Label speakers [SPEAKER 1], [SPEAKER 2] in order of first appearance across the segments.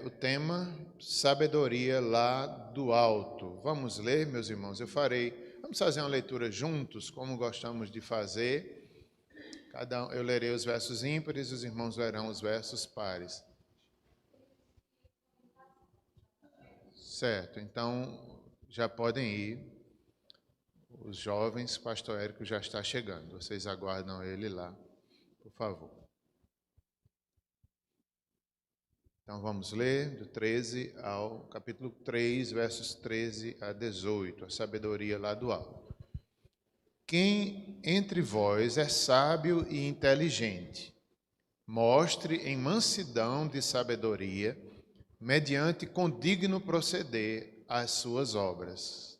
[SPEAKER 1] O tema, sabedoria lá do alto. Vamos ler, meus irmãos? Vamos fazer uma leitura juntos, como gostamos de fazer. Eu lerei os versos ímpares e os irmãos lerão os versos pares. Certo, então já podem ir. Os jovens, pastor Érico já está chegando. Vocês aguardam ele lá, por favor. Então vamos ler do 13 ao capítulo 3, versos 13 a 18, a sabedoria lá do alto. Quem entre vós é sábio e inteligente, mostre em mansidão de sabedoria, mediante condigno proceder às suas obras.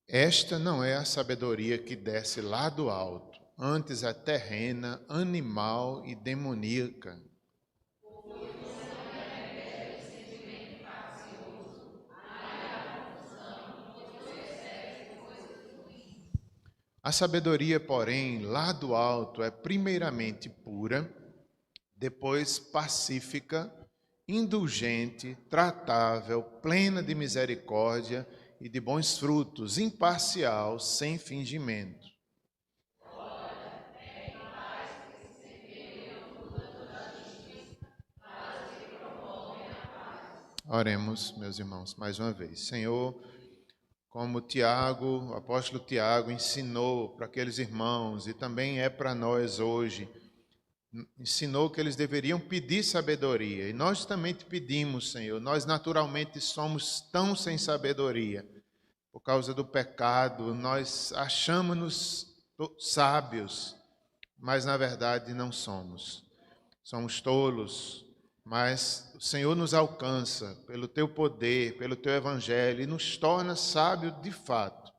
[SPEAKER 1] Esta não é a sabedoria que desce lá do alto, antes é terrena, animal e demoníaca. A sabedoria, porém, lá do alto é primeiramente pura, depois pacífica, indulgente, tratável, plena de misericórdia e de bons frutos, imparcial, sem fingimento. Oremos, meus irmãos, mais uma vez. Senhor, como o apóstolo Tiago ensinou para aqueles irmãos e também é para nós hoje, ensinou que eles deveriam pedir sabedoria. E nós também te pedimos, Senhor. Nós naturalmente somos tão sem sabedoria. Por causa do pecado, nós achamos-nos sábios, mas na verdade não somos. Somos tolos, mas o Senhor nos alcança pelo teu poder, pelo teu evangelho e nos torna sábios de fato.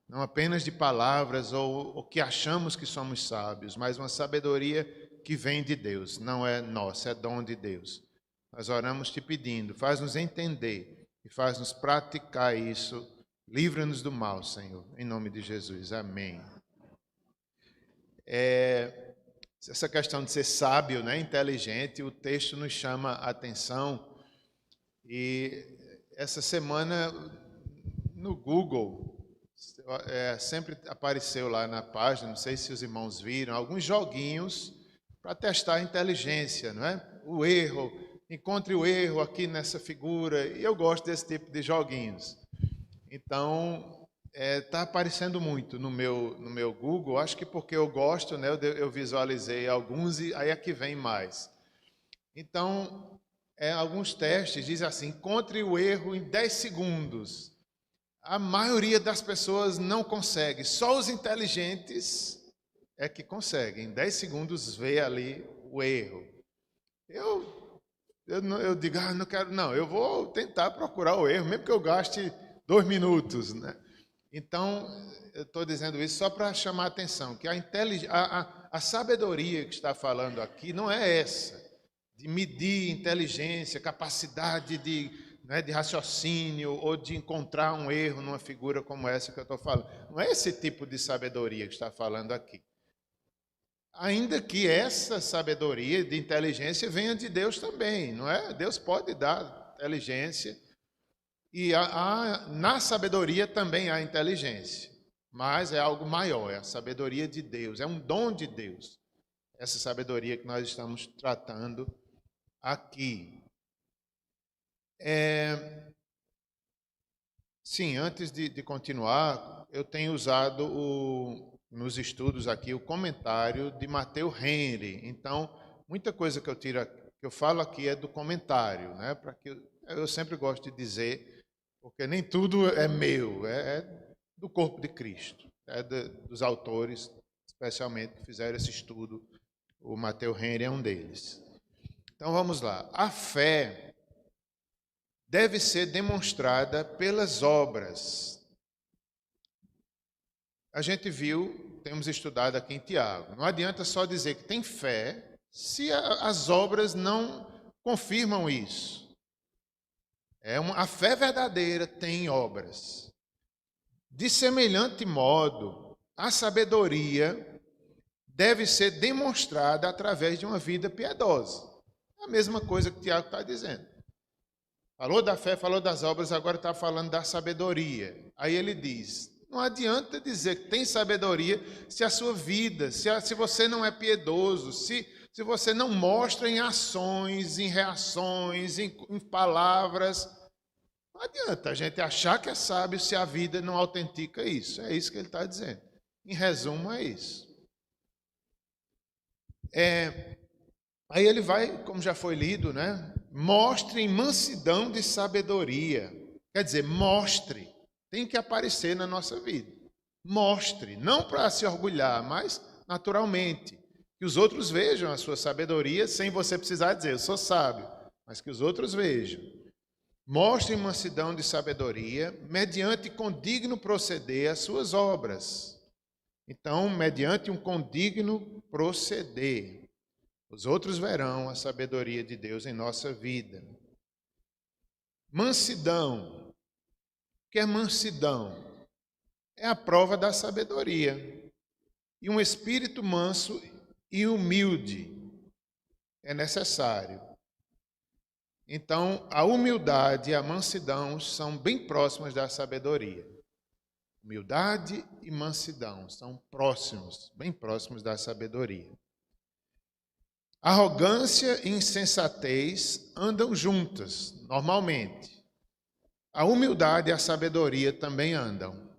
[SPEAKER 1] Não apenas de palavras ou que achamos que somos sábios, mas uma sabedoria que vem de Deus, não é nossa, é dom de Deus. Nós oramos te pedindo, faz-nos entender e faz-nos praticar isso. Livra-nos do mal, Senhor, em nome de Jesus. Amém. Essa questão de ser sábio, né, inteligente, o texto nos chama a atenção. E essa semana, no Google, sempre apareceu lá na página, não sei se os irmãos viram, alguns joguinhos para testar a inteligência, não é? O erro, encontre o erro aqui nessa figura, e eu gosto desse tipo de joguinhos. Então, está aparecendo muito no meu Google, acho que porque eu gosto, né, eu visualizei alguns e aí aqui vem mais. Então, alguns testes dizem assim, encontre o erro em 10 segundos. A maioria das pessoas não consegue, só os inteligentes é que conseguem. Em 10 segundos ver ali o erro. Eu digo, não quero, não, eu vou tentar procurar o erro, mesmo que eu gaste 2 minutos, né? Então, eu estou dizendo isso só para chamar a atenção, que a sabedoria que está falando aqui não é essa, de medir inteligência, capacidade de raciocínio ou de encontrar um erro numa figura como essa que eu estou falando. Não é esse tipo de sabedoria que está falando aqui. Ainda que essa sabedoria de inteligência venha de Deus também, não é? Deus pode dar inteligência e na sabedoria também há inteligência, mas é algo maior, é a sabedoria de Deus, é um dom de Deus, essa sabedoria que nós estamos tratando aqui. Sim, antes de continuar, eu tenho usado nos estudos aqui o comentário de Matteo Henry. Então, muita coisa que eu falo aqui é do comentário, né? Para que eu sempre gosto de dizer, porque nem tudo é meu, é do corpo de Cristo, dos autores, especialmente que fizeram esse estudo. O Matteo Henry é um deles. Então vamos lá. A fé deve ser demonstrada pelas obras. A gente viu, temos estudado aqui em Tiago, não adianta só dizer que tem fé se as obras não confirmam isso. A fé verdadeira tem obras. De semelhante modo, a sabedoria deve ser demonstrada através de uma vida piedosa. É a mesma coisa que o Tiago está dizendo. Falou da fé, falou das obras, agora está falando da sabedoria. Aí ele diz, não adianta dizer que tem sabedoria se a sua vida, se você não é piedoso, se você não mostra em ações, em reações, em palavras. Não adianta a gente achar que é sábio se a vida não autentica isso. É isso que ele está dizendo. Em resumo, é isso. Aí ele vai, como já foi lido, né? Mostre em mansidão de sabedoria. Quer dizer, mostre. Tem que aparecer na nossa vida. Mostre. Não para se orgulhar, mas naturalmente. Que os outros vejam a sua sabedoria sem você precisar dizer, eu sou sábio. Mas que os outros vejam. Mostre em mansidão de sabedoria, mediante condigno proceder as suas obras. Então, mediante um condigno proceder. Os outros verão a sabedoria de Deus em nossa vida. Mansidão. O que é mansidão? É a prova da sabedoria. E um espírito manso e humilde é necessário. Então, a humildade e a mansidão são bem próximas da sabedoria. Humildade e mansidão são próximos, bem próximos da sabedoria. Arrogância e insensatez andam juntas, normalmente. A humildade e a sabedoria também andam.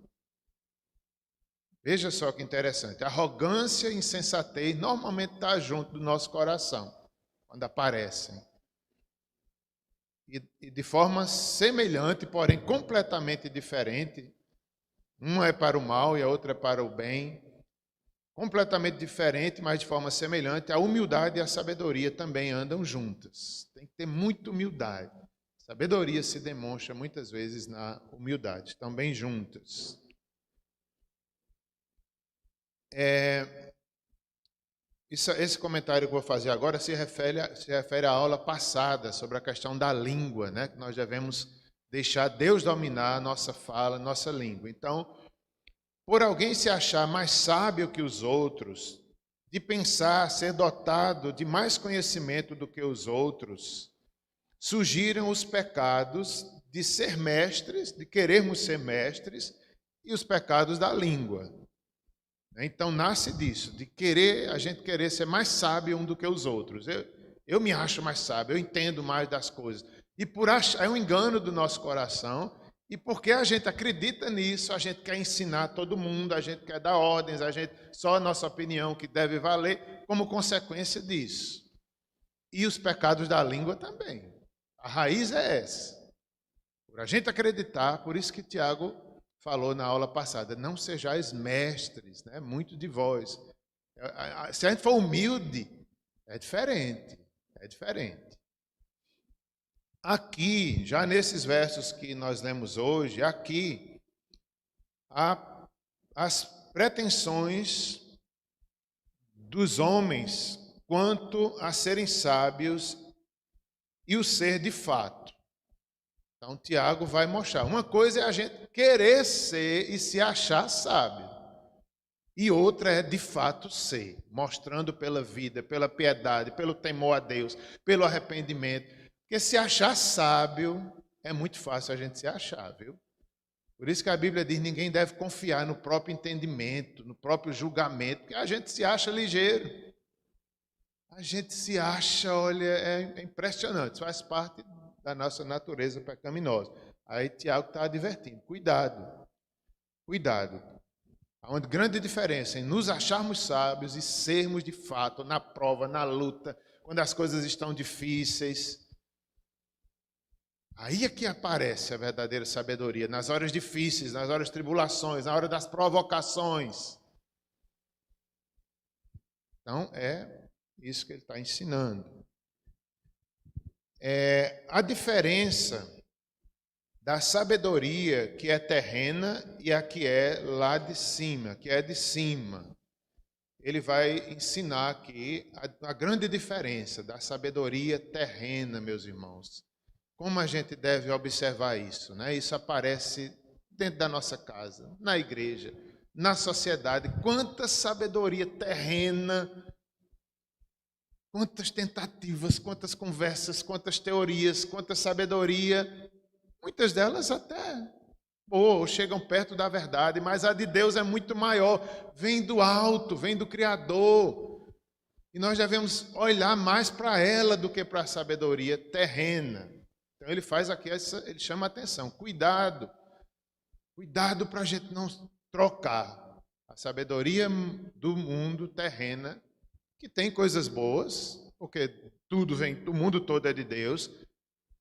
[SPEAKER 1] Veja só que interessante. Arrogância e insensatez normalmente estão junto do nosso coração, quando aparecem. E de forma semelhante, porém completamente diferente. Uma é para o mal e a outra é para o bem. Completamente diferente, mas de forma semelhante, a humildade e a sabedoria também andam juntas. Tem que ter muita humildade. Sabedoria se demonstra muitas vezes na humildade, estão bem juntas. Esse comentário que eu vou fazer agora se refere à aula passada sobre a questão da língua, né? Que nós devemos deixar Deus dominar a nossa fala, a nossa língua. Então, por alguém se achar mais sábio que os outros, de pensar ser dotado de mais conhecimento do que os outros, surgiram os pecados de ser mestres, de querermos ser mestres, e os pecados da língua. Então nasce disso, de a gente querer ser mais sábio um do que os outros. Eu me acho mais sábio, eu entendo mais das coisas. E por achar, é um engano do nosso coração. E porque a gente acredita nisso, a gente quer ensinar todo mundo, a gente quer dar ordens, só a nossa opinião que deve valer, como consequência disso. E os pecados da língua também. A raiz é essa. Por a gente acreditar, por isso que Tiago falou na aula passada, não sejais mestres, né? Muito de vós. Se a gente for humilde, é diferente, é diferente. Aqui, já nesses versos que nós lemos hoje, aqui, há as pretensões dos homens quanto a serem sábios e o ser de fato. Então, Tiago vai mostrar. Uma coisa é a gente querer ser e se achar sábio. E outra é de fato ser, mostrando pela vida, pela piedade, pelo temor a Deus, pelo arrependimento. Porque se achar sábio, é muito fácil a gente se achar, viu? Por isso que a Bíblia diz, ninguém deve confiar no próprio entendimento, no próprio julgamento, porque a gente se acha ligeiro. A gente se acha, olha, é impressionante, faz parte da nossa natureza pecaminosa. Aí Tiago está advertindo, cuidado, cuidado. Há uma grande diferença em nos acharmos sábios e sermos de fato na prova, na luta, quando as coisas estão difíceis. Aí é que aparece a verdadeira sabedoria, nas horas difíceis, nas horas de tribulações, na hora das provocações. Então, é isso que ele está ensinando. A diferença da sabedoria que é terrena e a que é lá de cima, que é de cima. Ele vai ensinar aqui a grande diferença da sabedoria terrena, meus irmãos, como a gente deve observar isso, né? Isso aparece dentro da nossa casa, na igreja, na sociedade. Quanta sabedoria terrena, quantas tentativas, quantas conversas, quantas teorias, quanta sabedoria. Muitas delas até chegam perto da verdade, mas a de Deus é muito maior. Vem do alto, vem do Criador. E nós devemos olhar mais para ela do que para a sabedoria terrena. Então ele faz aqui, ele chama a atenção. Cuidado para a gente não trocar a sabedoria do mundo terrena, que tem coisas boas, porque tudo vem, o mundo todo é de Deus,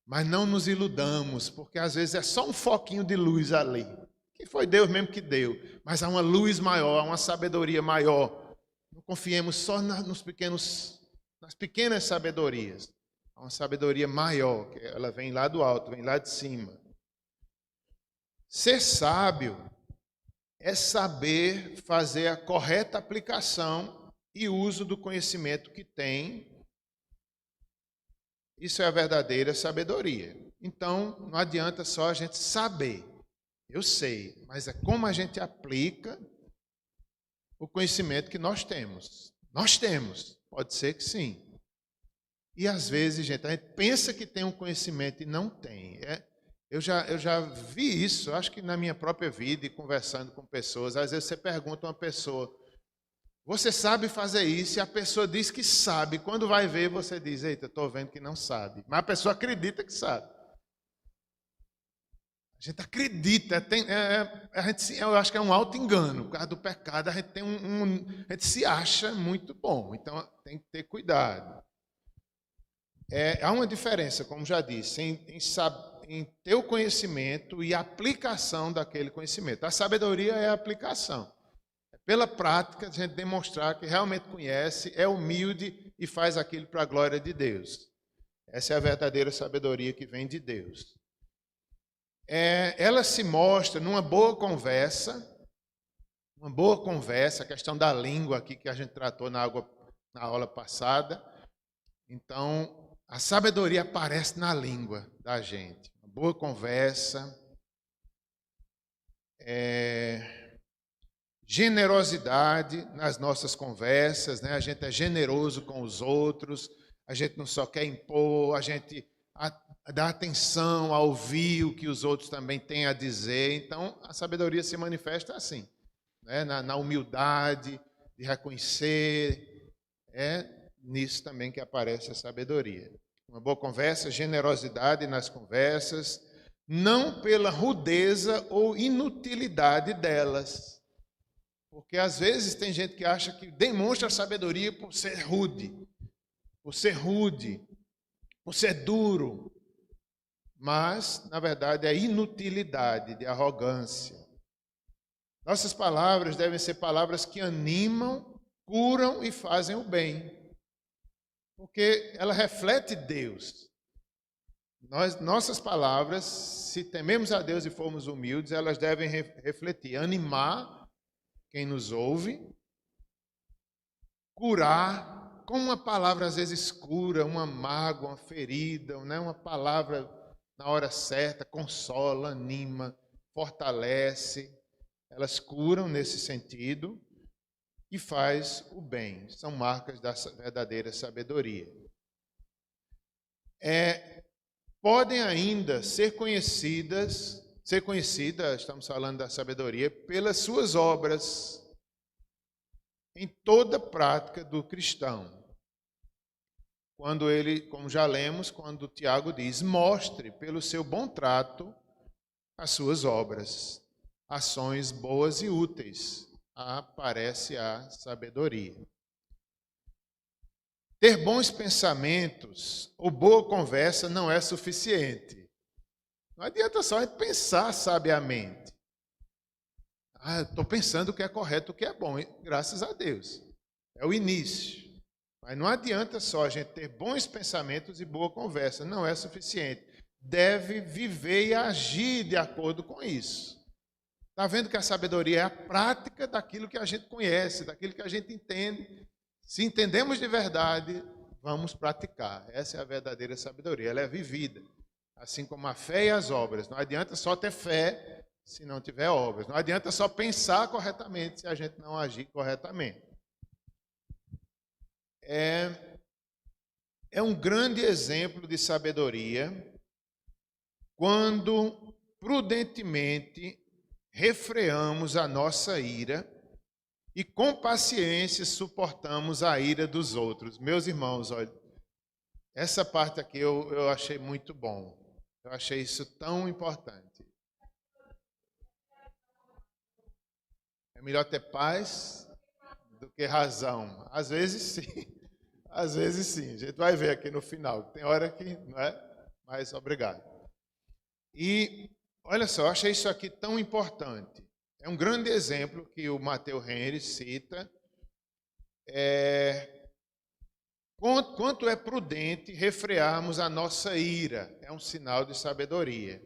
[SPEAKER 1] mas não nos iludamos, porque às vezes é só um foquinho de luz ali, que foi Deus mesmo que deu, mas há uma luz maior, há uma sabedoria maior. Não confiemos só nas pequenas sabedorias. Há uma sabedoria maior, que ela vem lá do alto, vem lá de cima. Ser sábio é saber fazer a correta aplicação e uso do conhecimento que tem. Isso é a verdadeira sabedoria. Então, não adianta só a gente saber. Eu sei, mas é como a gente aplica o conhecimento que nós temos. Nós temos, pode ser que sim. E às vezes, gente, a gente pensa que tem um conhecimento e não tem. Eu já vi isso, acho que na minha própria vida e conversando com pessoas. Às vezes você pergunta a uma pessoa, você sabe fazer isso? E a pessoa diz que sabe. Quando vai ver, você diz, eita, estou vendo que não sabe. Mas a pessoa acredita que sabe. A gente acredita. Eu acho que é um auto-engano. Por causa do pecado, a gente, a gente se acha muito bom. Então, tem que ter cuidado. Há uma diferença, como já disse, em ter o conhecimento e a aplicação daquele conhecimento. A sabedoria é a aplicação. Pela prática, a gente demonstrar que realmente conhece, é humilde e faz aquilo para a glória de Deus. Essa é a verdadeira sabedoria que vem de Deus. Ela se mostra numa boa conversa, a questão da língua aqui que a gente tratou na aula passada. Então, a sabedoria aparece na língua da gente. Uma boa conversa, generosidade nas nossas conversas, né? A gente é generoso com os outros, a gente não só quer impor, a gente dá atenção a ouvir o que os outros também têm a dizer. Então, a sabedoria se manifesta assim, né? Na humildade, de reconhecer, nisso também que aparece a sabedoria. Uma boa conversa, generosidade nas conversas, não pela rudeza ou inutilidade delas. Porque às vezes tem gente que acha que demonstra sabedoria por ser rude, por ser duro. Mas, na verdade, é inutilidade, de arrogância. Nossas palavras devem ser palavras que animam, curam e fazem o bem. Porque ela reflete Deus. Nossas palavras, se tememos a Deus e formos humildes, elas devem refletir, animar quem nos ouve, curar, com uma palavra às vezes cura, uma mágoa, uma ferida, né? Uma palavra na hora certa, consola, anima, fortalece. Elas curam nesse sentido e faz o bem. São marcas da verdadeira sabedoria. Podem ainda ser conhecidas, estamos falando da sabedoria, pelas suas obras, em toda prática do cristão. Quando ele, como já lemos, quando Tiago diz, mostre pelo seu bom trato as suas obras, ações boas e úteis, aparece a sabedoria. Ter bons pensamentos ou boa conversa não é suficiente. Não adianta só a gente pensar sabiamente. Estou pensando o que é correto, o que é bom, graças a Deus. É o início. Mas não adianta só a gente ter bons pensamentos e boa conversa, não é suficiente. Deve viver e agir de acordo com isso. Está vendo que a sabedoria é a prática daquilo que a gente conhece, daquilo que a gente entende. Se entendemos de verdade, vamos praticar. Essa é a verdadeira sabedoria, ela é vivida. Assim como a fé e as obras. Não adianta só ter fé se não tiver obras. Não adianta só pensar corretamente se a gente não agir corretamente. É um grande exemplo de sabedoria quando prudentemente refreamos a nossa ira e com paciência suportamos a ira dos outros. Meus irmãos, olha, essa parte aqui eu achei muito bom. Eu achei isso tão importante. É melhor ter paz do que razão. Às vezes sim. Às vezes sim. A gente vai ver aqui no final. Tem hora que não é, mas obrigado. E olha só, eu achei isso aqui tão importante. É um grande exemplo que o Matteo Henry cita. Quanto é prudente refrearmos a nossa ira. É um sinal de sabedoria.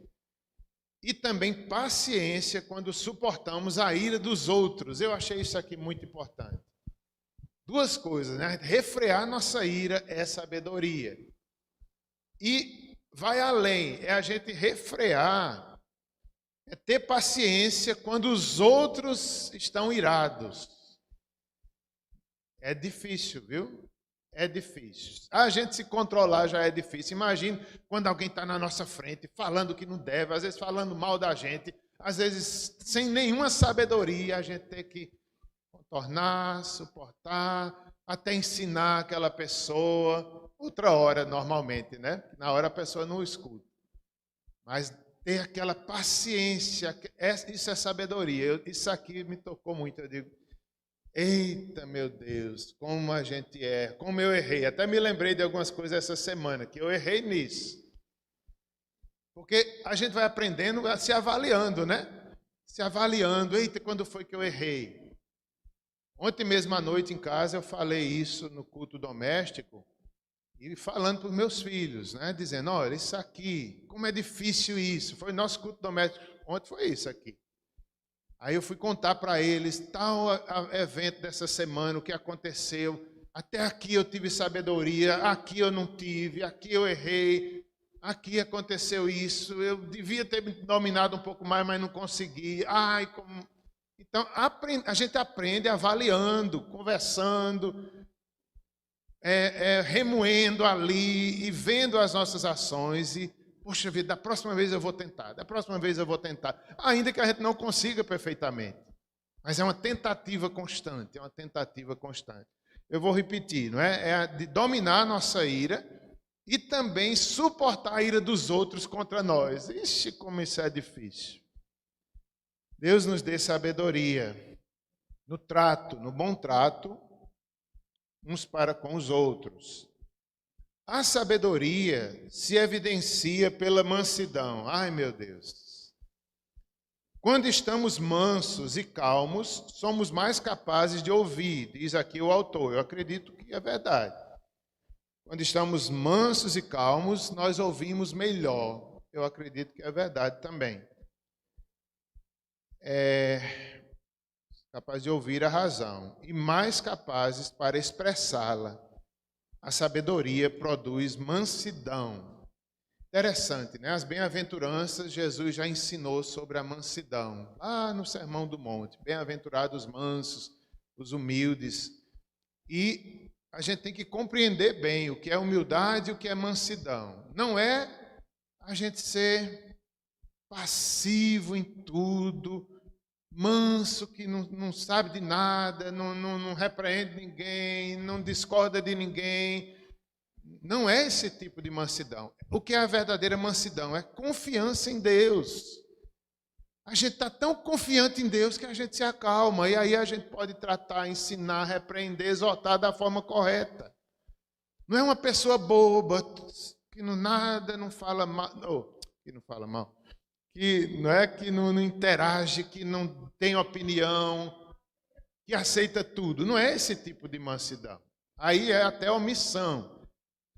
[SPEAKER 1] E também paciência quando suportamos a ira dos outros. Eu achei isso aqui muito importante. Duas coisas, né? Refrear nossa ira é sabedoria. E vai além, é a gente refrear, é ter paciência quando os outros estão irados. É difícil, viu? É difícil. A gente se controlar já é difícil. Imagine quando alguém está na nossa frente, falando que não deve, às vezes falando mal da gente, às vezes sem nenhuma sabedoria, a gente tem que contornar, suportar, até ensinar aquela pessoa. Outra hora, normalmente, né? Na hora a pessoa não escuta. Mas ter aquela paciência, isso é sabedoria. Isso aqui me tocou muito. Eu digo, eita, meu Deus, como a gente é, como eu errei. Até me lembrei de algumas coisas essa semana, que eu errei nisso. Porque a gente vai aprendendo, se avaliando, né? Se avaliando, eita, quando foi que eu errei? Ontem mesmo à noite em casa eu falei isso no culto doméstico e falando para os meus filhos, né? Dizendo, olha, isso aqui, como é difícil isso. Foi nosso culto doméstico, ontem foi isso aqui. Aí eu fui contar para eles tal evento dessa semana, o que aconteceu. Até aqui eu tive sabedoria, aqui eu não tive, aqui eu errei, aqui aconteceu isso. Eu devia ter me dominado um pouco mais, mas não consegui. Ai, como... Então, a gente aprende avaliando, conversando, remoendo ali e vendo as nossas ações e, poxa vida, da próxima vez eu vou tentar, da próxima vez eu vou tentar. Ainda que a gente não consiga perfeitamente, mas é uma tentativa constante, é uma tentativa constante. Eu vou repetir, não é? É a de dominar a nossa ira e também suportar a ira dos outros contra nós. Ixi, como isso é difícil. Deus nos dê sabedoria no trato, no bom trato, uns para com os outros. A sabedoria se evidencia pela mansidão. Ai, meu Deus. Quando estamos mansos e calmos, somos mais capazes de ouvir, diz aqui o autor. Eu acredito que é verdade. Quando estamos mansos e calmos, nós ouvimos melhor. Eu acredito que é verdade também. Capaz de ouvir a razão e mais capazes para expressá-la. A sabedoria produz mansidão. Interessante, né? As bem-aventuranças, Jesus já ensinou sobre a mansidão. Lá no Sermão do Monte. Bem-aventurados os mansos, os humildes. E a gente tem que compreender bem o que é humildade e o que é mansidão. Não é a gente ser passivo em tudo, manso, que não sabe de nada, não repreende ninguém, não discorda de ninguém. Não é esse tipo de mansidão. O que é a verdadeira mansidão? É confiança em Deus. A gente está tão confiante em Deus que a gente se acalma. E aí a gente pode tratar, ensinar, repreender, exortar da forma correta. Não é uma pessoa boba, que não fala mal. Que não fala mal. Que não interage, que não tem opinião, que aceita tudo. Não é esse tipo de mansidão. Aí é até omissão.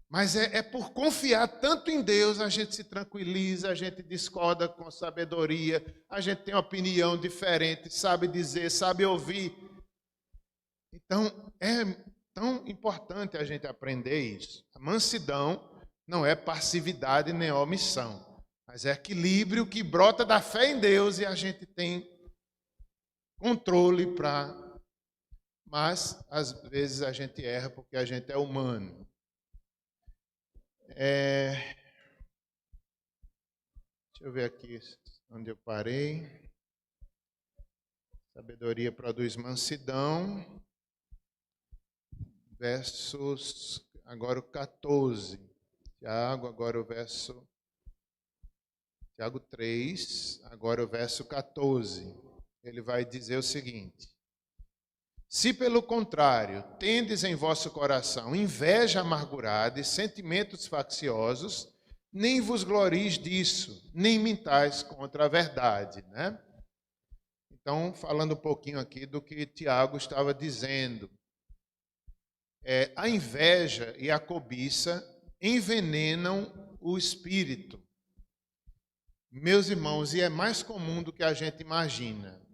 [SPEAKER 1] Mas é por confiar tanto em Deus, a gente se tranquiliza, a gente discorda com sabedoria, a gente tem opinião diferente, sabe dizer, sabe ouvir. Então, é tão importante a gente aprender isso. A mansidão não é passividade nem omissão. Mas é equilíbrio que brota da fé em Deus e a gente tem controle para... Mas, às vezes, a gente erra porque a gente é humano. Deixa eu ver aqui onde eu parei. Sabedoria produz mansidão. Versos, agora o 14. Tiago, agora o verso... Tiago 3, agora o verso 14. Ele vai dizer o seguinte: se pelo contrário tendes em vosso coração inveja amargurada e sentimentos facciosos, nem vos glorieis disso, nem mintais contra a verdade, né? Então, falando um pouquinho aqui do que Tiago estava dizendo. A inveja e a cobiça envenenam o espírito. Meus irmãos, e é mais comum do que a gente imagina,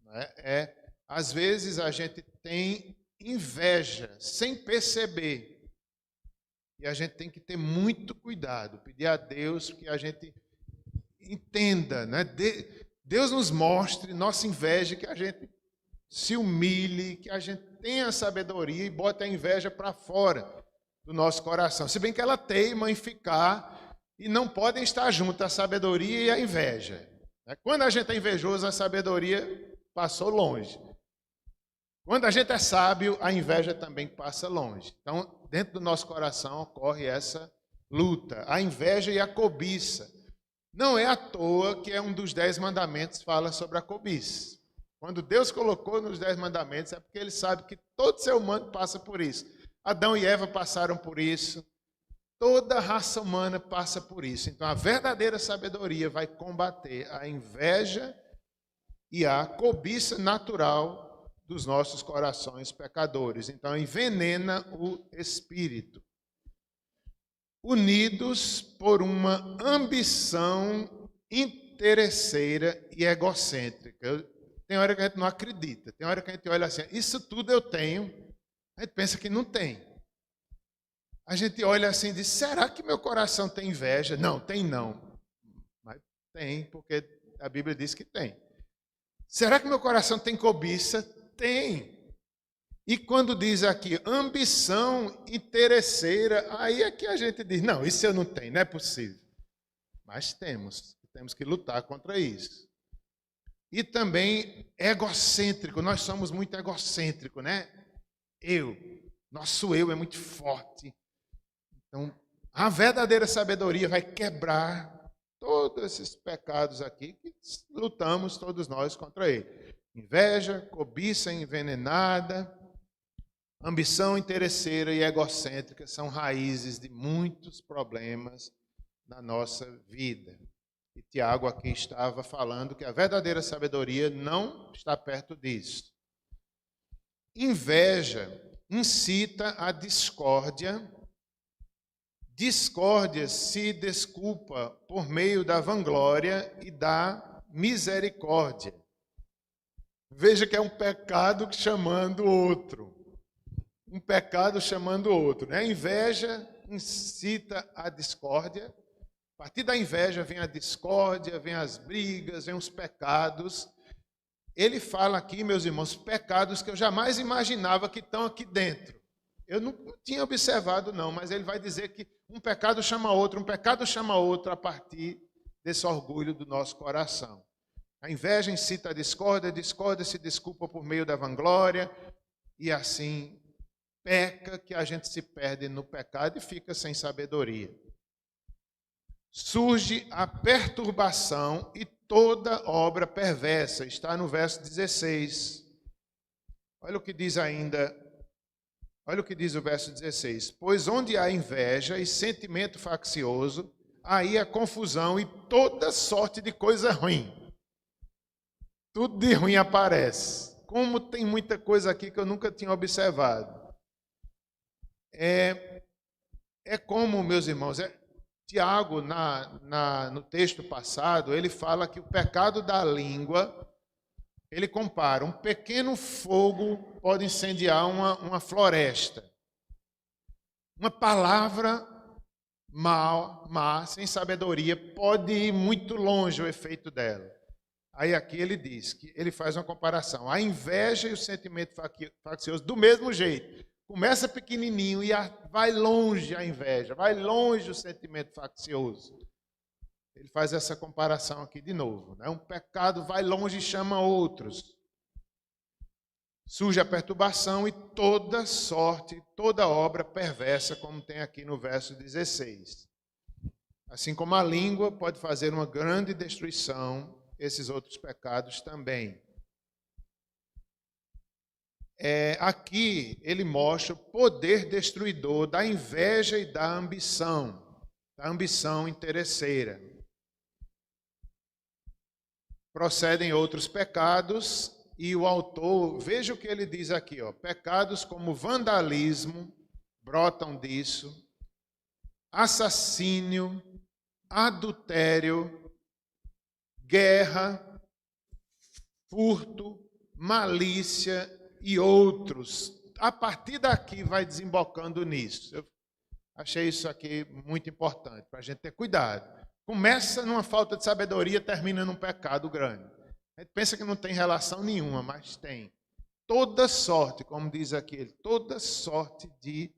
[SPEAKER 1] né? Às vezes a gente tem inveja sem perceber. E a gente tem que ter muito cuidado, pedir a Deus que a gente entenda, né? Deus nos mostre nossa inveja, que a gente se humilhe, que a gente tenha sabedoria e bote a inveja para fora do nosso coração. Se bem que ela teima em ficar... E não podem estar juntas a sabedoria e a inveja. Quando a gente é invejoso, a sabedoria passou longe. Quando a gente é sábio, a inveja também passa longe. Então, dentro do nosso coração ocorre essa luta, a inveja e a cobiça. Não é à toa que um dos 10 mandamentos fala sobre a cobiça. Quando Deus colocou nos 10 mandamentos, é porque Ele sabe que todo ser humano passa por isso. Adão e Eva passaram por isso. Toda a raça humana passa por isso. Então, a verdadeira sabedoria vai combater a inveja e a cobiça natural dos nossos corações pecadores. Então, envenena o espírito. Unidos por uma ambição interesseira e egocêntrica. Tem hora que a gente não acredita. Tem hora que a gente olha assim, isso tudo eu tenho. A gente pensa que não tem. A gente olha assim e diz, será que meu coração tem inveja? Não, tem não. Mas tem, porque a Bíblia diz que tem. Será que meu coração tem cobiça? Tem. E quando diz aqui, ambição interesseira, aí é que a gente diz, não, isso eu não tenho, não é possível. Mas temos que lutar contra isso. E também egocêntrico, nós somos muito egocêntricos, né? Nosso eu é muito forte. Então, a verdadeira sabedoria vai quebrar todos esses pecados aqui que lutamos todos nós contra ele. Inveja, cobiça envenenada, ambição interesseira e egocêntrica são raízes de muitos problemas na nossa vida. E Tiago aqui estava falando que a verdadeira sabedoria não está perto disso. Inveja incita a discórdia. Discórdia se desculpa por meio da vanglória e da misericórdia. Veja que é um pecado chamando o outro. Um pecado chamando o outro. Né? A inveja incita a discórdia. A partir da inveja vem a discórdia, vem as brigas, vem os pecados. Ele fala aqui, meus irmãos, pecados que eu jamais imaginava que estão aqui dentro. Eu não tinha observado, não, mas ele vai dizer que um pecado chama outro, um pecado chama outro a partir desse orgulho do nosso coração. A inveja incita a discórdia se desculpa por meio da vanglória, e assim peca que a gente se perde no pecado e fica sem sabedoria. Surge a perturbação e toda obra perversa, está no verso 16. Olha o que diz ainda. Olha o que diz o verso 16. Pois onde há inveja e sentimento faccioso, aí há confusão e toda sorte de coisa ruim. Tudo de ruim aparece. Como tem muita coisa aqui que eu nunca tinha observado. É como, meus irmãos, Tiago, no texto passado, ele fala que o pecado da língua... Ele compara, um pequeno fogo pode incendiar uma floresta. Uma palavra má, sem sabedoria, pode ir muito longe o efeito dela. Aí aqui ele diz, que ele faz uma comparação. A inveja e o sentimento faccioso, do mesmo jeito. Começa pequenininho e vai longe a inveja, vai longe o sentimento faccioso. Ele faz essa comparação aqui de novo. Né? Um pecado vai longe e chama outros. Surge a perturbação e toda sorte, toda obra perversa, como tem aqui no verso 16. Assim como a língua pode fazer uma grande destruição, esses outros pecados também. Aqui ele mostra o poder destruidor da inveja e da ambição interesseira. Procedem outros pecados e o autor, veja o que ele diz aqui, pecados como vandalismo brotam disso, assassínio, adultério, guerra, furto, malícia e outros. A partir daqui vai desembocando nisso. Eu achei isso aqui muito importante, para a gente ter cuidado. Começa numa falta de sabedoria, termina num pecado grande. A gente pensa que não tem relação nenhuma, mas tem. Toda sorte, como diz aqui, toda sorte de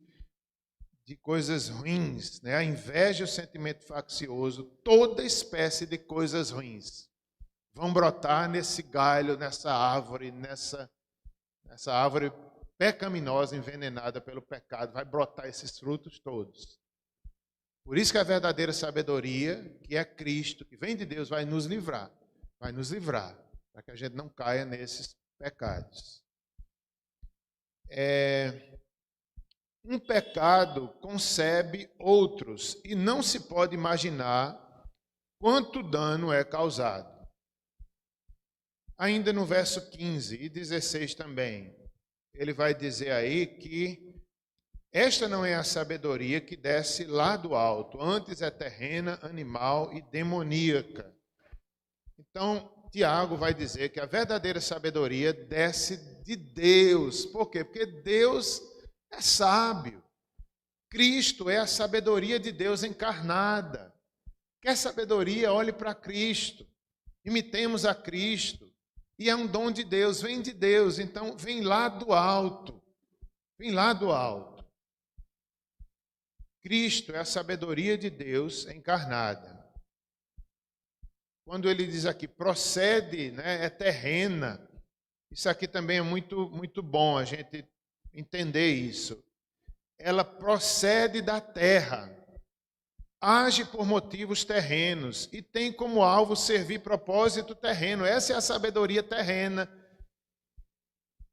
[SPEAKER 1] coisas ruins, né? A inveja e o sentimento faccioso, toda espécie de coisas ruins vão brotar nesse galho, nessa árvore pecaminosa, envenenada pelo pecado, vai brotar esses frutos todos. Por isso que a verdadeira sabedoria, que é Cristo, que vem de Deus, vai nos livrar, para que a gente não caia nesses pecados. Um pecado concebe outros e não se pode imaginar quanto dano é causado. Ainda no verso 15 e 16 também, ele vai dizer aí que esta não é a sabedoria que desce lá do alto, antes é terrena, animal e demoníaca. Então, Tiago vai dizer que a verdadeira sabedoria desce de Deus. Por quê? Porque Deus é sábio. Cristo é a sabedoria de Deus encarnada. Quer sabedoria? Olhe para Cristo. Imitemos a Cristo. E é um dom de Deus, vem de Deus. Então, vem lá do alto. Vem lá do alto. Cristo é a sabedoria de Deus encarnada. Quando ele diz aqui, procede, né, é terrena. Isso aqui também é muito, muito bom a gente entender isso. Ela procede da terra, age por motivos terrenos e tem como alvo servir propósito terreno. Essa é a sabedoria terrena.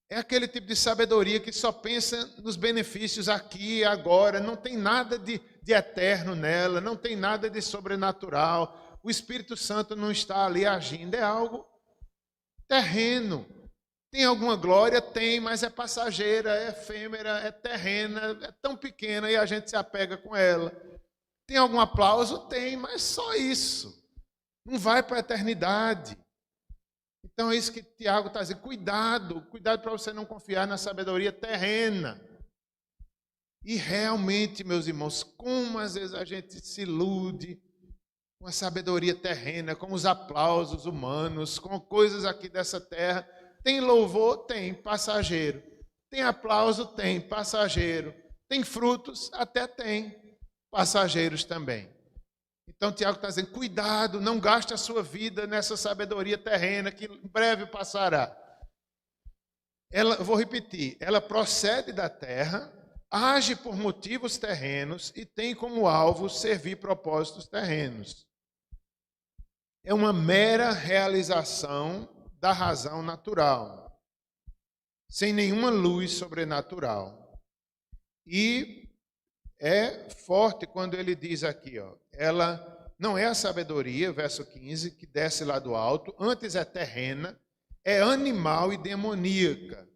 [SPEAKER 1] É aquele tipo de sabedoria que só pensa nos benefícios aqui e agora, não tem nada de eterno nela, não tem nada de sobrenatural. O Espírito Santo não está ali agindo, é algo terreno. Tem alguma glória? Tem, mas é passageira, é efêmera, é terrena, é tão pequena e a gente se apega com ela. Tem algum aplauso? Tem, mas só isso. Não vai para a eternidade. Então é isso que Tiago está dizendo. Cuidado para você não confiar na sabedoria terrena. E realmente, meus irmãos, como às vezes a gente se ilude com a sabedoria terrena, com os aplausos humanos, com coisas aqui dessa terra. Tem louvor? Tem, passageiro. Tem aplauso? Tem, passageiro. Tem frutos? Até tem, passageiros também. Então, Tiago está dizendo, cuidado, não gaste a sua vida nessa sabedoria terrena, que em breve passará. Vou repetir, ela procede da terra, age por motivos terrenos e tem como alvo servir propósitos terrenos. É uma mera realização da razão natural, sem nenhuma luz sobrenatural. E é forte quando ele diz aqui, ela não é a sabedoria, verso 15, que desce lá do alto, antes é terrena, é animal e demoníaca.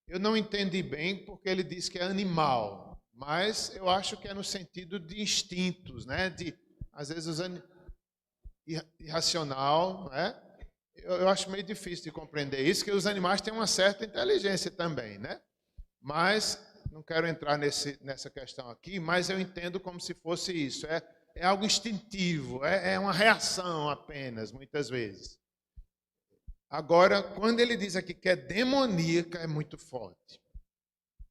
[SPEAKER 1] Eu não entendi bem porque ele diz que é animal, mas eu acho que é no sentido de instintos, né? Às vezes irracional, né? Eu acho meio difícil de compreender isso, que os animais têm uma certa inteligência também, né? Mas não quero entrar nessa questão aqui, mas eu entendo como se fosse isso. É algo instintivo, é uma reação apenas, muitas vezes. Agora, quando ele diz aqui que é demoníaca, é muito forte.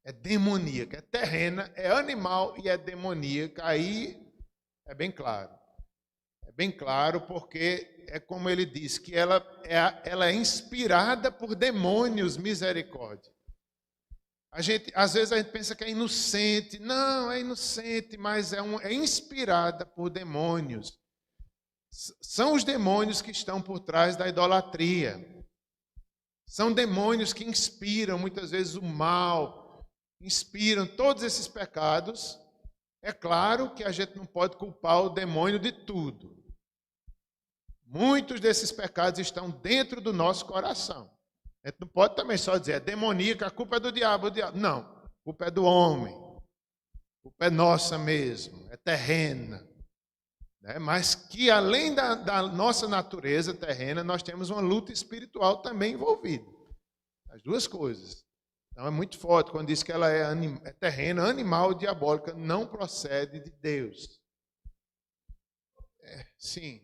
[SPEAKER 1] É demoníaca, é terrena, é animal e é demoníaca. Aí é bem claro. É bem claro porque é como ele diz, que ela é inspirada por demônios, misericórdia. Às vezes a gente pensa que é inocente. Não, é inocente, mas é inspirada por demônios. São os demônios que estão por trás da idolatria. São demônios que inspiram muitas vezes o mal, inspiram todos esses pecados. É claro que a gente não pode culpar o demônio de tudo. Muitos desses pecados estão dentro do nosso coração. A gente não pode também só dizer, é demoníaca, a culpa é do diabo. Não, a culpa é do homem. A culpa é nossa mesmo, é terrena. Mas que além da nossa natureza terrena, nós temos uma luta espiritual também envolvida. As duas coisas. Então é muito forte quando diz que ela é terrena, animal, diabólica, não procede de Deus. Sim.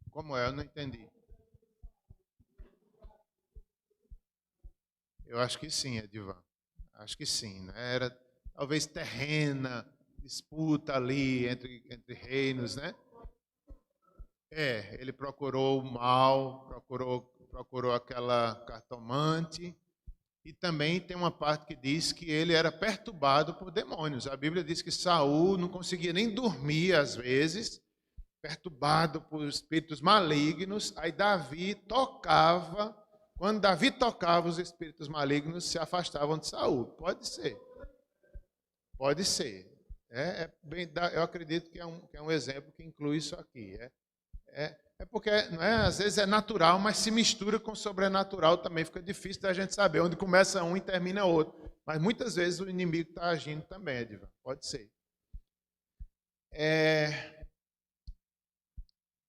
[SPEAKER 1] Como é? Eu não entendi. Eu acho que sim, Edivan. Acho que sim. Né? Era talvez terrena, disputa ali entre reinos, né? Ele procurou o mal, procurou aquela cartomante. E também tem uma parte que diz que ele era perturbado por demônios. A Bíblia diz que Saul não conseguia nem dormir às vezes, perturbado por espíritos malignos. Aí Davi tocava. Quando Davi tocava, os espíritos malignos se afastavam de Saul. Pode ser. Pode ser. Eu acredito que é um exemplo que inclui isso aqui. Porque não é, às vezes é natural, mas se mistura com o sobrenatural também. Fica difícil da gente saber onde começa um e termina outro. Mas muitas vezes o inimigo está agindo também, Edivan. Pode ser.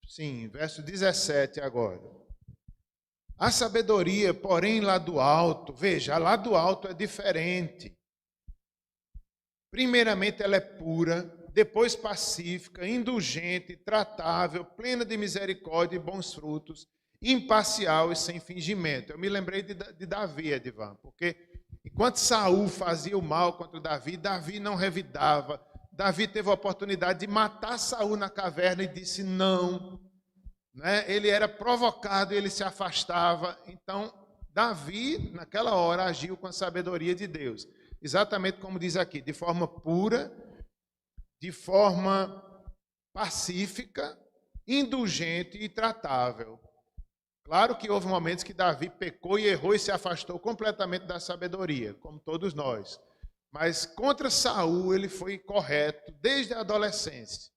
[SPEAKER 1] Sim, verso 17 agora. A sabedoria, porém, lá do alto, veja, lá do alto é diferente. Primeiramente ela é pura, depois pacífica, indulgente, tratável, plena de misericórdia e bons frutos, imparcial e sem fingimento. Eu me lembrei de Davi, Edivan, porque enquanto Saul fazia o mal contra Davi, Davi não revidava. Davi teve a oportunidade de matar Saul na caverna e disse não. Ele era provocado e ele se afastava. Então, Davi, naquela hora, agiu com a sabedoria de Deus. Exatamente como diz aqui, de forma pura, de forma pacífica, indulgente e tratável. Claro que houve momentos que Davi pecou e errou e se afastou completamente da sabedoria, como todos nós. Mas contra Saul ele foi correto desde a adolescência.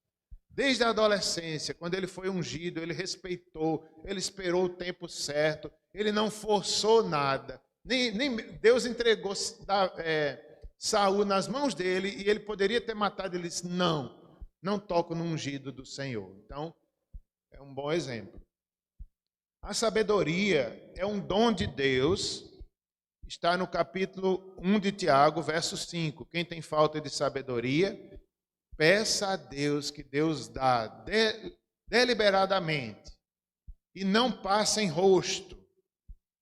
[SPEAKER 1] Desde a adolescência, quando ele foi ungido, ele respeitou, ele esperou o tempo certo, ele não forçou nada. Nem Deus entregou Saul nas mãos dele e ele poderia ter matado. Ele disse, não toco no ungido do Senhor. Então, é um bom exemplo. A sabedoria é um dom de Deus. Está no capítulo 1 de Tiago, verso 5. Quem tem falta de sabedoria, peça a Deus, que Deus dá deliberadamente e não passa em rosto.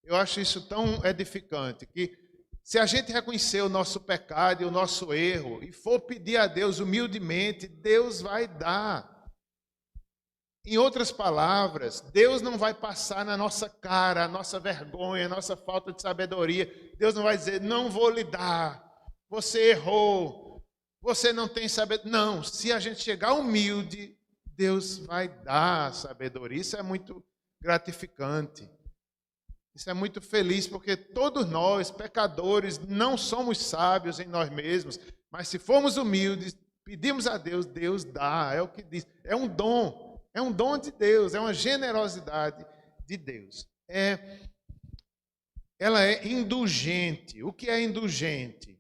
[SPEAKER 1] Eu acho isso tão edificante, que se a gente reconhecer o nosso pecado e o nosso erro e for pedir a Deus humildemente, Deus vai dar. Em outras palavras, Deus não vai passar na nossa cara a nossa vergonha, a nossa falta de sabedoria. Deus não vai dizer, não vou lhe dar, você errou, você não tem sabedoria. Não, se a gente chegar humilde, Deus vai dar sabedoria. Isso é muito gratificante. Isso é muito feliz, porque todos nós, pecadores, não somos sábios em nós mesmos, mas se formos humildes, pedimos a Deus, Deus dá, é o que diz. É um dom de Deus, é uma generosidade de Deus. Ela é indulgente. O que é indulgente?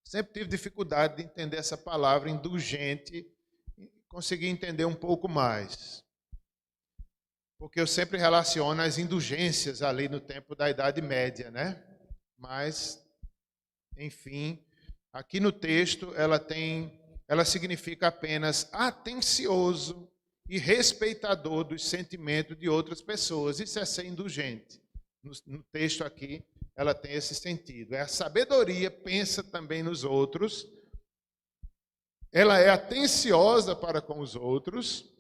[SPEAKER 1] Sempre tive dificuldade de entender essa palavra, indulgente, e consegui entender um pouco mais. porque eu sempre relaciono as indulgências ali no tempo da Idade Média, né? Mas, enfim, aqui no texto ela significa apenas atencioso e respeitador dos sentimentos de outras pessoas. Isso é ser indulgente. No texto aqui, ela tem esse sentido. A sabedoria pensa também nos outros, ela é atenciosa para com os outros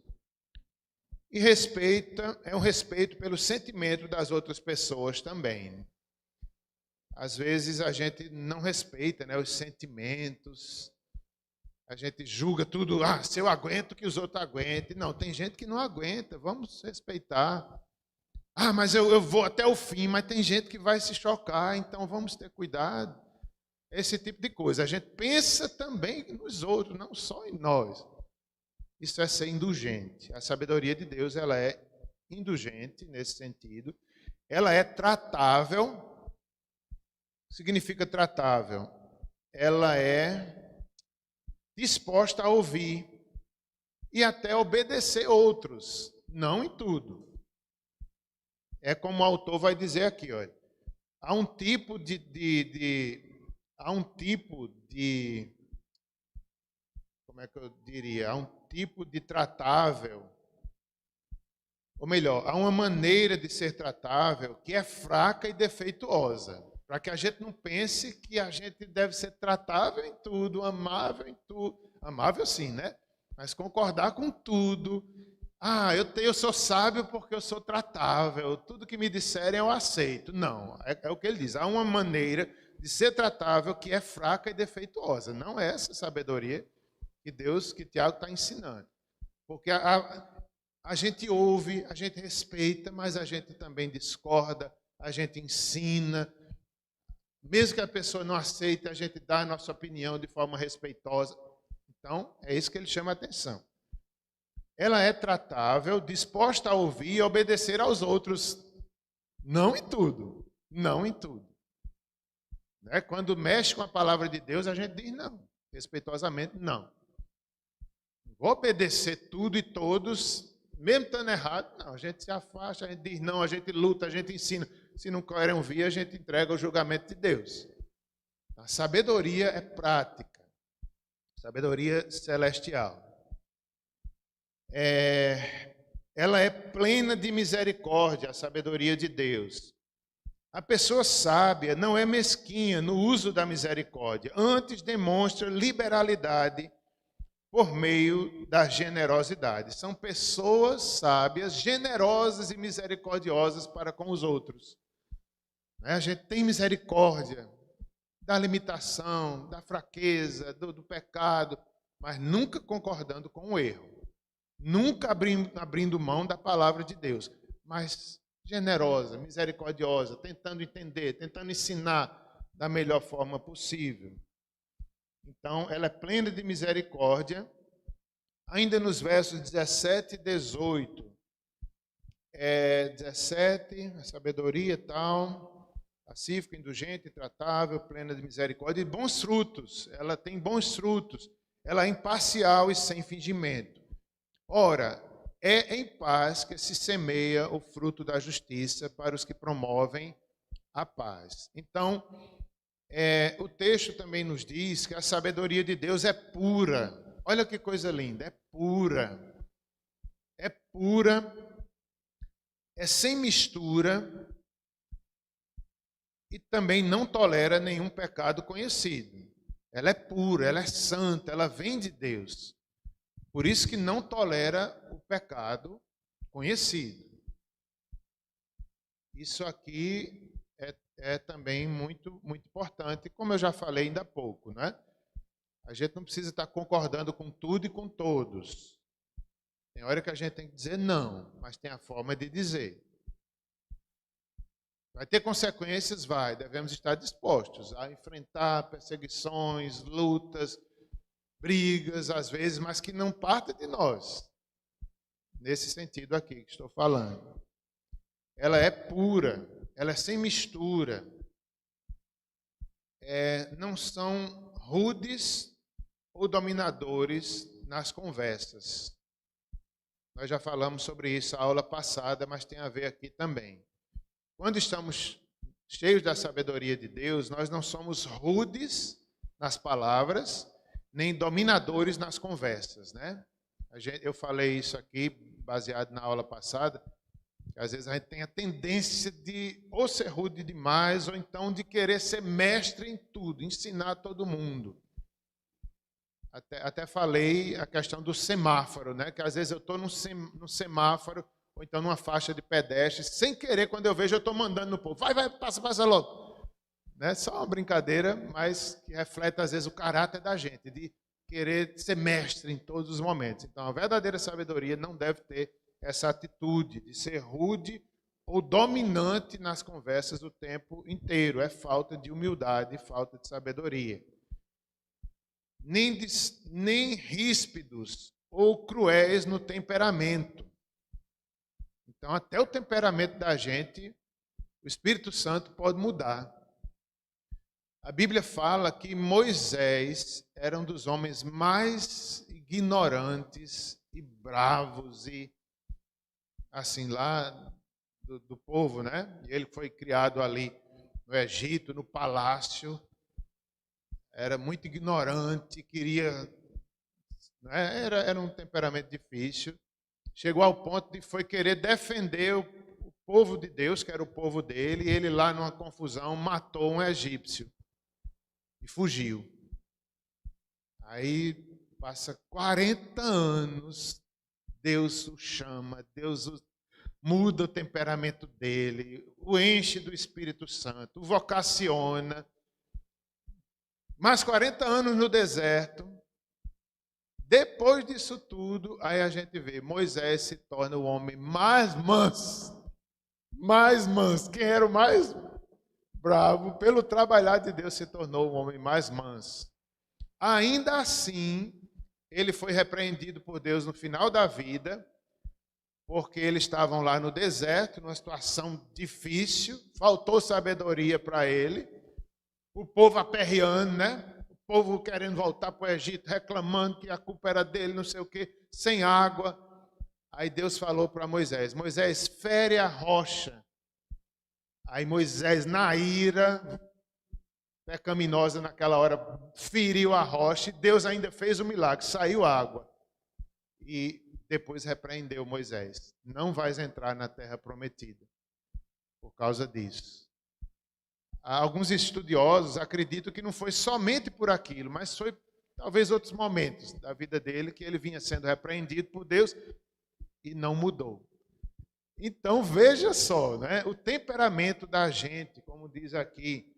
[SPEAKER 1] e é um respeito pelo sentimento das outras pessoas também. Às vezes a gente não respeita, né, os sentimentos, a gente julga tudo, se eu aguento, que os outros aguentem. Não, tem gente que não aguenta, vamos respeitar. Mas eu vou até o fim, mas tem gente que vai se chocar, então vamos ter cuidado. Esse tipo de coisa. A gente pensa também nos outros, não só em nós. Isso é ser indulgente. A sabedoria de Deus, ela é indulgente nesse sentido. Ela é tratável. Significa tratável. Ela é disposta a ouvir e até obedecer outros, não em tudo. É como o autor vai dizer aqui, olha, há um tipo como é que eu diria? Há um tipo de tratável, ou melhor, há uma maneira de ser tratável que é fraca e defeituosa, para que a gente não pense que a gente deve ser tratável em tudo, amável em tudo, amável sim, né? Mas concordar com tudo. Eu sou sábio porque eu sou tratável, tudo que me disserem eu aceito. Não, é o que ele diz, há uma maneira de ser tratável que é fraca e defeituosa. Não é essa sabedoria que Tiago está ensinando. Porque a gente ouve, a gente respeita, mas a gente também discorda, a gente ensina. Mesmo que a pessoa não aceite, a gente dá a nossa opinião de forma respeitosa. Então, é isso que ele chama a atenção. Ela é tratável, disposta a ouvir e obedecer aos outros. Não em tudo. Não em tudo. Né? Quando mexe com a palavra de Deus, a gente diz não. Respeitosamente, não. Vou obedecer tudo e todos, mesmo estando errado, não. A gente se afasta, a gente diz não, a gente luta, a gente ensina. Se não querem ouvir, a gente entrega o julgamento de Deus. A sabedoria é prática. Sabedoria celestial. Ela é plena de misericórdia, a sabedoria de Deus. A pessoa sábia não é mesquinha no uso da misericórdia, antes demonstra liberalidade por meio da generosidade. São pessoas sábias, generosas e misericordiosas para com os outros. A gente tem misericórdia da limitação, da fraqueza, do pecado, mas nunca concordando com o erro. Nunca abrindo mão da palavra de Deus, mas generosa, misericordiosa, tentando entender, tentando ensinar da melhor forma possível. Então, ela é plena de misericórdia. Ainda nos versos 17 e 18. 17, a sabedoria e tal, pacífica, indulgente, tratável, plena de misericórdia e bons frutos. Ela tem bons frutos. Ela é imparcial e sem fingimento. Ora, é em paz que se semeia o fruto da justiça para os que promovem a paz. Então, o texto também nos diz que a sabedoria de Deus é pura. Olha que coisa linda, é pura. É pura, é sem mistura e também não tolera nenhum pecado conhecido. Ela é pura, ela é santa, ela vem de Deus. Por isso que não tolera o pecado conhecido. Isso aqui é também muito, muito importante, como eu já falei ainda há pouco, né? A gente não precisa estar concordando com tudo e com todos. Tem hora que a gente tem que dizer não, mas tem a forma de dizer. Vai ter consequências? Vai. Devemos estar dispostos a enfrentar perseguições, lutas, brigas, às vezes, mas que não parta de nós. Nesse sentido aqui que estou falando. Ela é pura, ela é sem mistura. Não são rudes ou dominadores nas conversas. Nós já falamos sobre isso na aula passada, mas tem a ver aqui também. Quando estamos cheios da sabedoria de Deus, nós não somos rudes nas palavras, nem dominadores nas conversas, né? Eu falei isso aqui, baseado na aula passada, que às vezes a gente tem a tendência de ou ser rude demais, ou então de querer ser mestre em tudo, ensinar todo mundo. Até falei a questão do semáforo, né? Que às vezes eu estou no semáforo, ou então numa faixa de pedestre, sem querer, quando eu vejo, eu estou mandando no povo. Vai, passa logo. Né? Só uma brincadeira, mas que reflete às vezes o caráter da gente, de querer ser mestre em todos os momentos. Então, a verdadeira sabedoria não deve ter essa atitude de ser rude ou dominante nas conversas o tempo inteiro. É falta de humildade, falta de sabedoria. Nem ríspidos ou cruéis no temperamento. Então, até o temperamento da gente, o Espírito Santo pode mudar. A Bíblia fala que Moisés era um dos homens mais ignorantes e bravos e assim lá do povo, né? E ele foi criado ali no Egito, no palácio. Era muito ignorante, queria, né? Era um temperamento difícil. Chegou ao ponto de foi querer defender o povo de Deus, que era o povo dele, e ele lá numa confusão matou um egípcio e fugiu. Aí passa 40 anos, Deus o chama, Deus muda o temperamento dele, o enche do Espírito Santo, o vocaciona. Mais 40 anos no deserto. Depois disso tudo, aí a gente vê, Moisés se torna o homem mais manso. Mais manso. Quem era o mais bravo, pelo trabalhar de Deus, se tornou o homem mais manso. Ainda assim, ele foi repreendido por Deus no final da vida, porque eles estavam lá no deserto, numa situação difícil, faltou sabedoria para ele, o povo aperreando, né? O povo querendo voltar para o Egito, reclamando que a culpa era dele, não sei o quê, sem água. Aí Deus falou para Moisés, Moisés, fere a rocha. Aí Moisés, na ira, pecaminosa naquela hora, feriu a rocha e Deus ainda fez o milagre, saiu água. E depois repreendeu Moisés. Não vais entrar na terra prometida por causa disso. Alguns estudiosos acreditam que não foi somente por aquilo, mas foi talvez outros momentos da vida dele que ele vinha sendo repreendido por Deus e não mudou. Então veja só, né? O temperamento da gente, como diz aqui,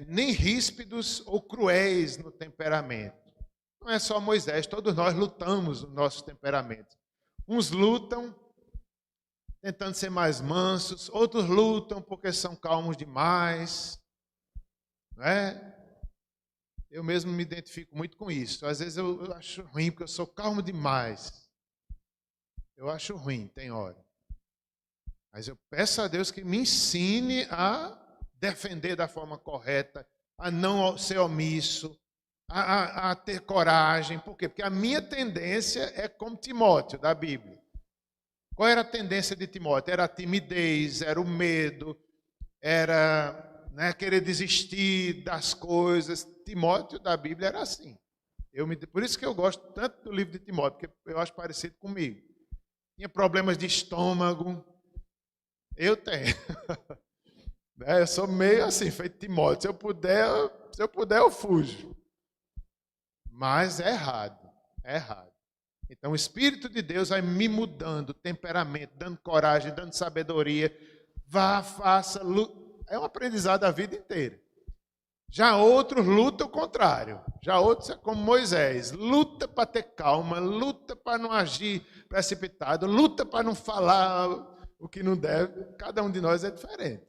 [SPEAKER 1] nem ríspidos ou cruéis no temperamento. Não é só Moisés, todos nós lutamos no nosso temperamento. Uns lutam tentando ser mais mansos, outros lutam porque são calmos demais. Não é? Eu mesmo me identifico muito com isso. Às vezes eu acho ruim porque eu sou calmo demais. Eu acho ruim, tem hora. Mas eu peço a Deus que me ensine a defender da forma correta, a não ser omisso, a ter coragem. Por quê? Porque a minha tendência é como Timóteo, da Bíblia. Qual era a tendência de Timóteo? Era a timidez, era o medo, era querer desistir das coisas. Timóteo, da Bíblia, era assim. Por isso que eu gosto tanto do livro de Timóteo, porque eu acho parecido comigo. Tinha problemas de estômago. Eu tenho. Eu sou meio assim, feito Timóteo. Se eu puder, eu fujo. Mas é errado. É errado. Então, o Espírito de Deus vai me mudando o temperamento, dando coragem, dando sabedoria. Vá, faça, é um aprendizado a vida inteira. Já outros lutam o contrário. Já outros é como Moisés. Luta para ter calma, luta para não agir precipitado, luta para não falar o que não deve. Cada um de nós é diferente.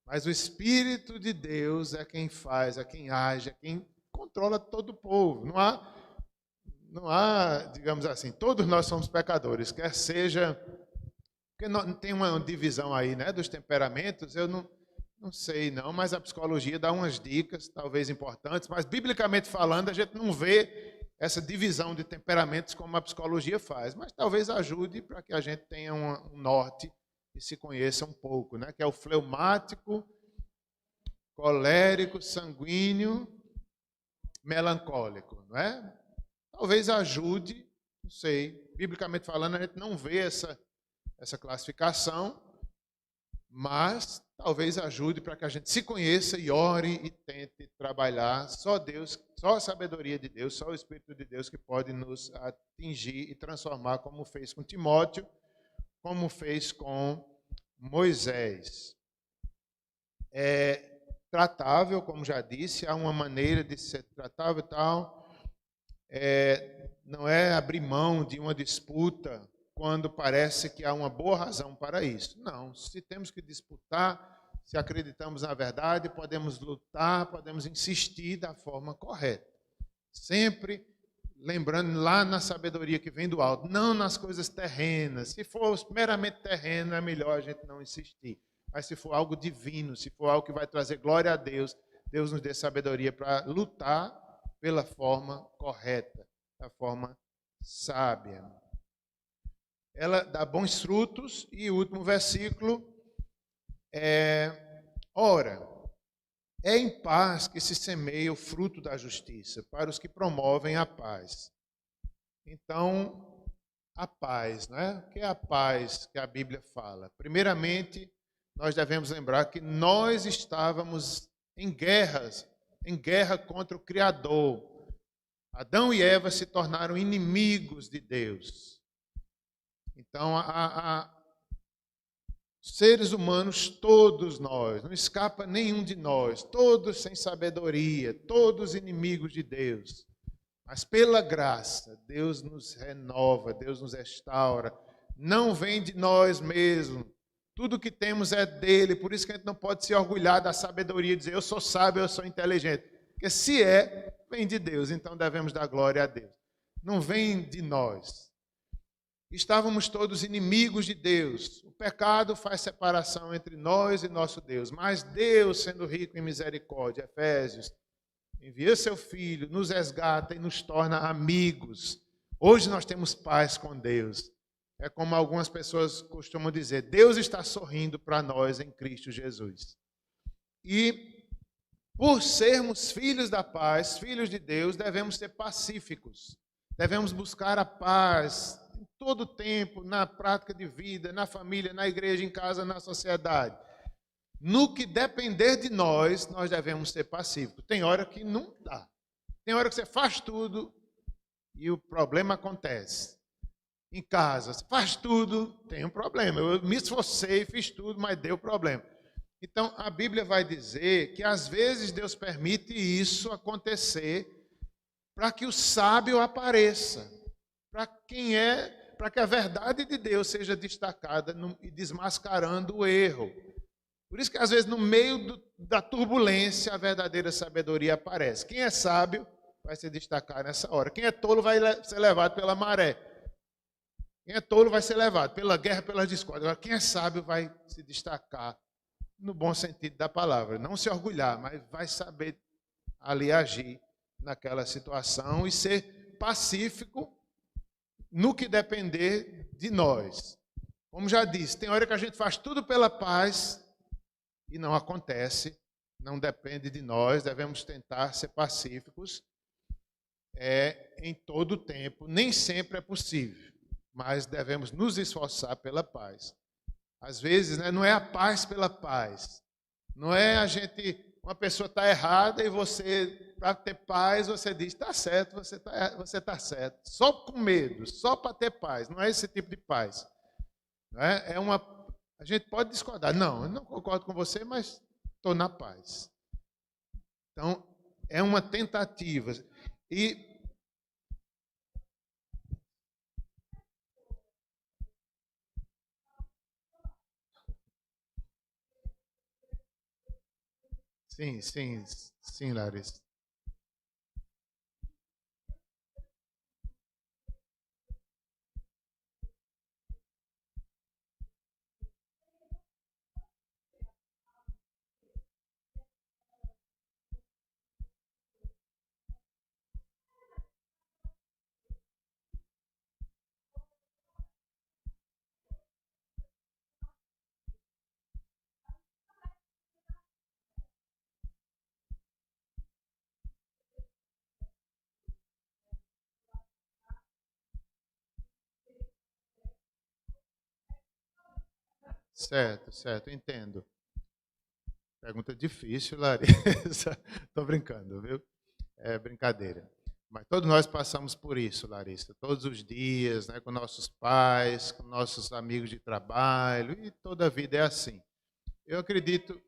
[SPEAKER 1] Mas o Espírito de Deus é quem faz, é quem age, é quem controla todo o povo. Não há, digamos assim, todos nós somos pecadores, quer seja... Porque não, tem uma divisão aí, né, dos temperamentos, eu não sei não, mas a psicologia dá umas dicas, talvez importantes, mas biblicamente falando, a gente não vê essa divisão de temperamentos como a psicologia faz, mas talvez ajude para que a gente tenha um norte e se conheça um pouco, né? Que é o fleumático, colérico, sanguíneo, melancólico, não é? Talvez ajude, não sei. Biblicamente falando, a gente não vê essa classificação, mas talvez ajude para que a gente se conheça e ore e tente trabalhar. Só Deus, só a sabedoria de Deus, só o Espírito de Deus que pode nos atingir e transformar, como fez com Timóteo, como fez com Moisés. É tratável, como já disse, há uma maneira de ser tratável e tal. Não é abrir mão de uma disputa quando parece que há uma boa razão para isso. Não, se temos que disputar, se acreditamos na verdade, podemos lutar, podemos insistir da forma correta. Sempre lembrando lá na sabedoria que vem do alto, não nas coisas terrenas. Se for meramente terreno, é melhor a gente não insistir. Mas se for algo divino, se for algo que vai trazer glória a Deus, Deus nos dê sabedoria para lutar pela forma correta, da forma sábia. Ela dá bons frutos e o último versículo ora, é em paz que se semeia o fruto da justiça, para os que promovem a paz. Então, a paz, né? O que é a paz que a Bíblia fala? Primeiramente, nós devemos lembrar que nós estávamos em guerra contra o Criador. Adão e Eva se tornaram inimigos de Deus. Então, seres humanos, todos nós, não escapa nenhum de nós, todos sem sabedoria, todos inimigos de Deus. Mas pela graça, Deus nos renova, Deus nos restaura. Não vem de nós mesmos. Tudo que temos é dele. Por isso que a gente não pode se orgulhar da sabedoria e dizer eu sou sábio, eu sou inteligente. Porque se vem de Deus, então devemos dar glória a Deus. Não vem de nós. Estávamos todos inimigos de Deus. O pecado faz separação entre nós e nosso Deus. Mas Deus, sendo rico em misericórdia, Efésios, envia seu Filho, nos resgata e nos torna amigos. Hoje nós temos paz com Deus. É como algumas pessoas costumam dizer, Deus está sorrindo para nós em Cristo Jesus. E por sermos filhos da paz, filhos de Deus, devemos ser pacíficos. Devemos buscar a paz em todo o tempo, na prática de vida, na família, na igreja, em casa, na sociedade. No que depender de nós, nós devemos ser pacíficos. Tem hora que não dá. Tem hora que você faz tudo e o problema acontece. Em casa, você faz tudo, tem um problema. Eu me esforcei, fiz tudo, mas deu problema. Então, a Bíblia vai dizer que às vezes Deus permite isso acontecer para que o sábio apareça, para que a verdade de Deus seja destacada e desmascarando o erro. Por isso que às vezes no meio da turbulência a verdadeira sabedoria aparece. Quem é sábio vai se destacar nessa hora. Quem é tolo vai ser levado pela maré. Quem é tolo vai ser levado pela guerra, pelas discórdias. Agora, quem é sábio vai se destacar no bom sentido da palavra. Não se orgulhar, mas vai saber ali agir naquela situação e ser pacífico no que depender de nós. Como já disse, tem hora que a gente faz tudo pela paz e não acontece, não depende de nós, devemos tentar ser pacíficos em todo o tempo. Nem sempre é possível, mas devemos nos esforçar pela paz. Às vezes, né, não é a paz pela paz. Não é uma pessoa está errada e você, para ter paz, você diz, está certo, você tá certo. Só com medo, só para ter paz. Não é esse tipo de paz. Não é? A gente pode discordar. Não, eu não concordo com você, mas estou na paz. Então, é uma tentativa. E sim, Larissa. Certo, entendo. Pergunta difícil, Larissa. Estou brincando, viu? É brincadeira. Mas todos nós passamos por isso, Larissa, todos os dias, né, com nossos pais, com nossos amigos de trabalho, e toda a vida é assim. Eu acredito,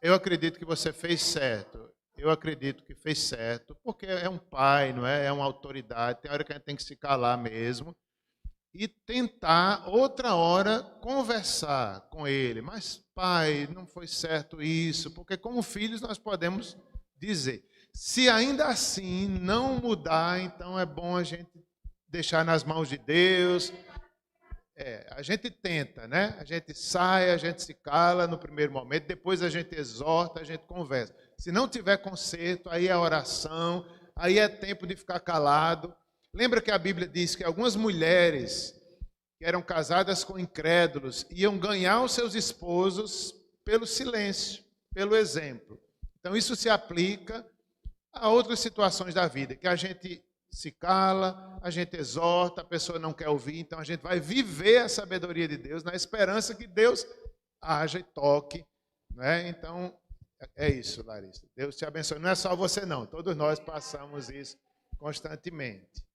[SPEAKER 1] eu acredito que você fez certo. Eu acredito que fez certo, porque é um pai, não é? É uma autoridade. Tem hora que a gente tem que se calar mesmo e tentar outra hora conversar com ele. Mas, pai, não foi certo isso, porque como filhos nós podemos dizer. Se ainda assim não mudar, então é bom a gente deixar nas mãos de Deus. A gente tenta, né? A gente sai, a gente se cala no primeiro momento, depois a gente exorta, a gente conversa. Se não tiver conserto, aí é oração, aí é tempo de ficar calado. Lembra que a Bíblia diz que algumas mulheres que eram casadas com incrédulos iam ganhar os seus esposos pelo silêncio, pelo exemplo. Então isso se aplica a outras situações da vida, que a gente se cala, a gente exorta, a pessoa não quer ouvir, então a gente vai viver a sabedoria de Deus na esperança que Deus haja e toque, né? Então, é isso, Larissa. Deus te abençoe. Não é só você não, todos nós passamos isso constantemente.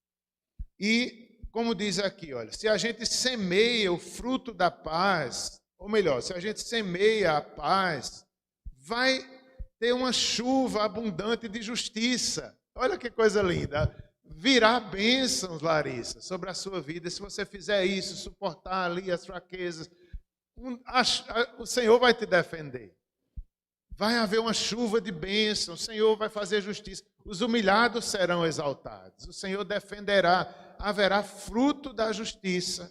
[SPEAKER 1] E, como diz aqui, olha, se a gente semeia o fruto da paz, ou melhor, se a gente semeia a paz, vai ter uma chuva abundante de justiça. Olha que coisa linda. Virá bênçãos, Larissa, sobre a sua vida. Se você fizer isso, suportar ali as fraquezas, o Senhor vai te defender. Vai haver uma chuva de bênçãos, o Senhor vai fazer justiça. Os humilhados serão exaltados, o Senhor defenderá. Haverá fruto da justiça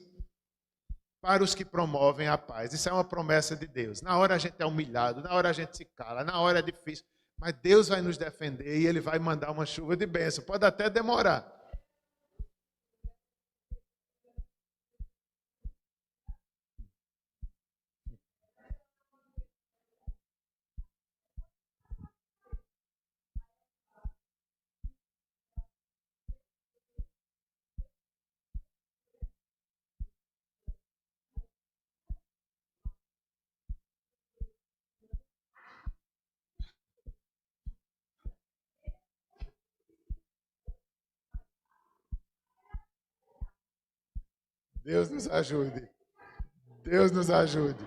[SPEAKER 1] para os que promovem a paz. Isso é uma promessa de Deus. Na hora a gente é humilhado, na hora a gente se cala, na hora é difícil. Mas Deus vai nos defender e Ele vai mandar uma chuva de bênção. Pode até demorar. Deus nos ajude. Deus nos ajude.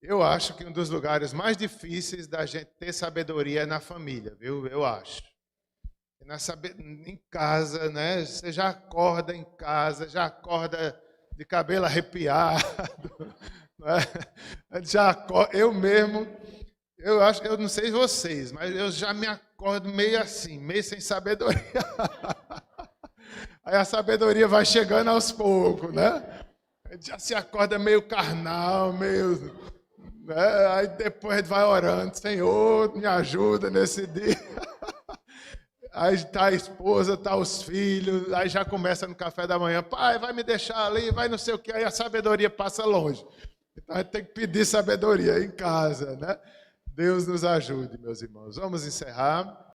[SPEAKER 1] Eu acho que um dos lugares mais difíceis da gente ter sabedoria é na família, viu? Eu acho. Em casa, né? Você já acorda em casa, já acorda de cabelo arrepiado. Né? Já acorda, eu mesmo, eu acho, eu não sei vocês, mas eu já me acordo meio assim, meio sem sabedoria. Aí a sabedoria vai chegando aos poucos, né? Já se acorda meio carnal, meio... Né? Aí depois a gente vai orando, Senhor, me ajuda nesse dia. Aí está a esposa, está os filhos, aí já começa no café da manhã, pai, vai me deixar ali, vai não sei o que, aí a sabedoria passa longe. Então a gente tem que pedir sabedoria em casa, né? Deus nos ajude, meus irmãos. Vamos encerrar.